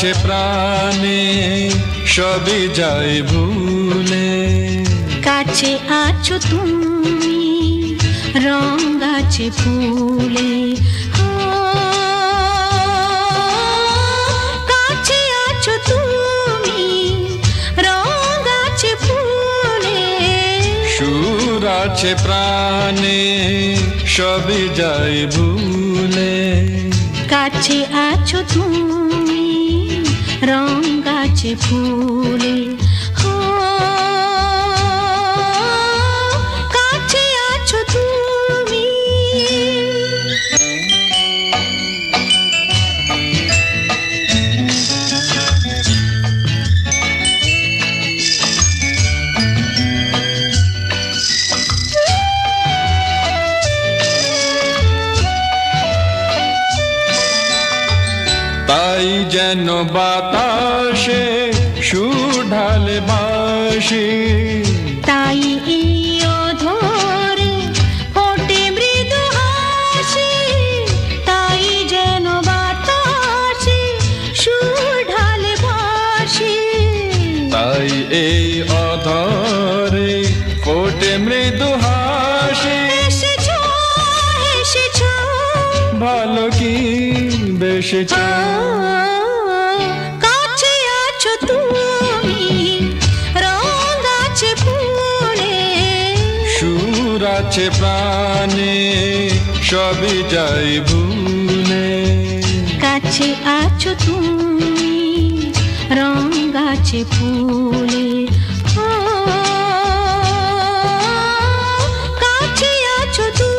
আছে প্রাণে সবই যায় ভুলে, কাছে আছো তুমি রং গাছে ফুলে, কাছে আছো তুমি রং গাছে ফুলে, সুর আছে প্রাণে সবই যায় ভুলে, কাছে আছো তুমি রং গাছে ফুলে, কাছে আছো তুমি। তাই যেন বাতাসে সুর ঢালে বাঁশি, তাই এই অধরে ফোটে মৃদু হাসি, তাই যেন বাতাসে সুর ঢালে বাঁশি, তাই এই অধরে ফোটে মৃদু হাসি। এসেছো এসেছো ভালো কি বেসেছো, কাছে আছো তুমি রং গাছে ফুলে, সুর আছে প্রাণে সবই যায় ভুলে, কাছে আছো তুমি রং গাছে ফুলে, কাছে আছো তুমি।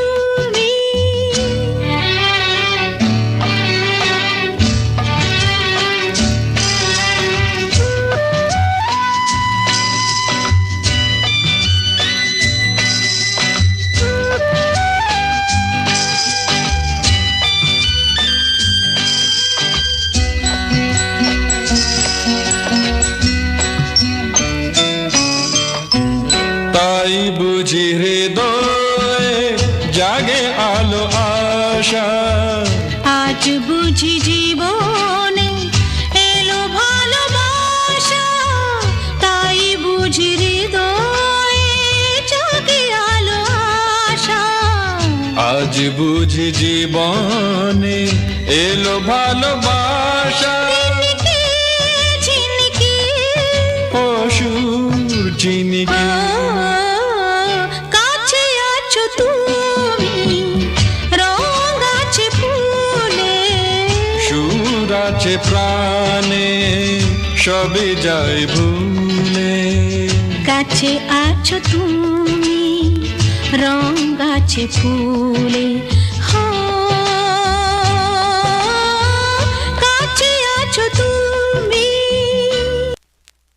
তাই বুঝি হৃদয়ে জাগে আলো আশা, আজ বুঝি জীবনে এলো ভালোবাসা, তাই বুঝি হৃদয়ে জাগে আলো আশা, আজ বুঝি জীবনে এলো ভালোবাসা। ঝিনকে ঝিনকে অসুর চিনিকে কাছে আছো তুমি রং গাছে ফুলে, সুর আছে প্রাণে সবই যায় ভুলে, কাছে আছো তুমি রং গাছে ফুলে,